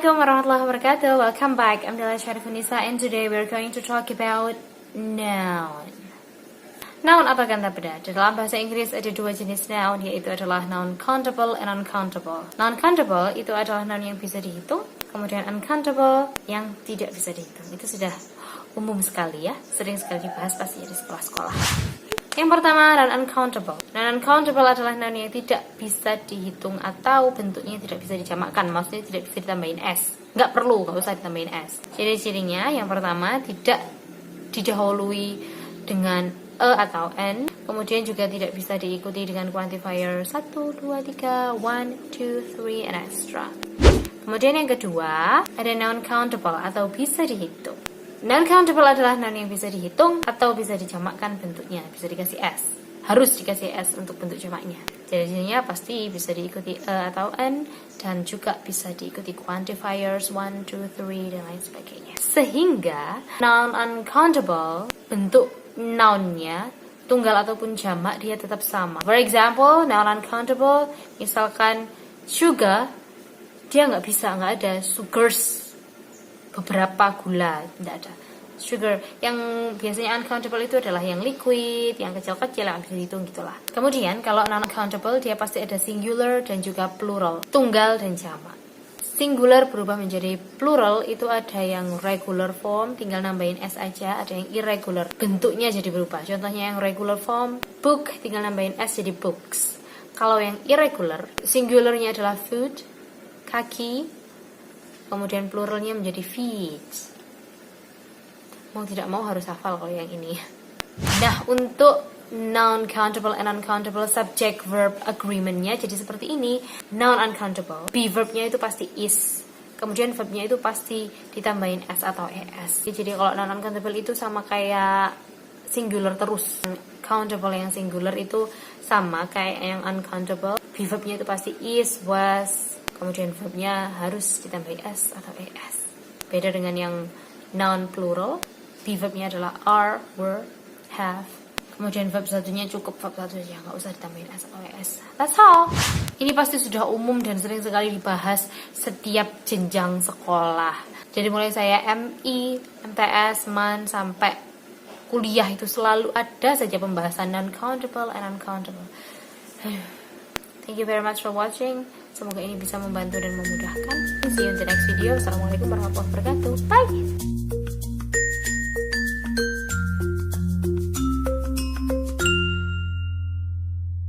Assalamualaikum warahmatullahi wabarakatuh. Welcome back. I'm Nila, Syarifun, and today we're going to talk about noun. Noun atau kata benda. Dalam bahasa Inggris ada dua jenis noun, yaitu adalah noun countable and uncountable. Noun countable itu adalah noun yang bisa dihitung, kemudian uncountable yang tidak bisa dihitung. Itu sudah umum sekali ya, sering sekali dibahas pasti di sekolah-sekolah. Yang pertama, noun uncountable. Noun uncountable adalah noun yang tidak bisa dihitung atau bentuknya tidak bisa dijamakkan. Maksudnya tidak bisa ditambahin s. Nggak usah ditambahin s. Ciri-cirinya yang pertama, tidak didahului dengan e atau n. Kemudian juga tidak bisa diikuti dengan quantifier 1, 2, 3, 1, 2, 3, and extra. Kemudian yang kedua, ada noun countable atau bisa dihitung. Noun countable adalah noun yang bisa dihitung atau bisa dijamakkan bentuknya, bisa dikasih s. Harus dikasih s untuk bentuk jamaknya. Jadinya pasti bisa diikuti e atau n dan juga bisa diikuti quantifiers 1, 2, 3 dan lain sebagainya. Sehingga noun uncountable, bentuk nounnya tunggal ataupun jamak dia tetap sama. For example, noun uncountable misalkan sugar, dia nggak ada sugars, beberapa gula, tidak ada. Sugar yang biasanya uncountable itu adalah yang liquid, yang kecil-kecil, yang bisa dihitung gitulah. Kemudian kalau non-countable dia pasti ada singular dan juga plural, tunggal dan jamak. Singular berubah menjadi plural itu ada yang regular form, tinggal nambahin s aja, ada yang irregular, bentuknya jadi berubah. Contohnya yang regular form, book, tinggal nambahin s jadi books. Kalau yang irregular, singularnya adalah food, kaki, kemudian pluralnya menjadi feet. Mau tidak mau harus hafal kalau yang ini. Nah, untuk noun countable and uncountable subject verb agreementnya jadi seperti ini. Noun uncountable, be verbnya itu pasti is, kemudian verbnya itu pasti ditambahin s atau es. Jadi kalau noun uncountable itu sama kayak singular terus. Countable yang singular itu sama kayak yang uncountable, be verbnya itu pasti is, was, kemudian verbnya harus ditambahi s atau es. Beda dengan yang noun plural, be verbnya adalah are, were, have. Kemudian verb satunya cukup verb satu saja, nggak usah ditambahin s atau es. That's all. Ini pasti sudah umum dan sering sekali dibahas setiap jenjang sekolah. Jadi mulai saya MI, MTS, MAN sampai kuliah itu selalu ada saja pembahasan non-countable and uncountable. Thank you very much for watching. Semoga ini bisa membantu dan memudahkan. See you in the next video. Assalamualaikum warahmatullahi wabarakatuh. Bye.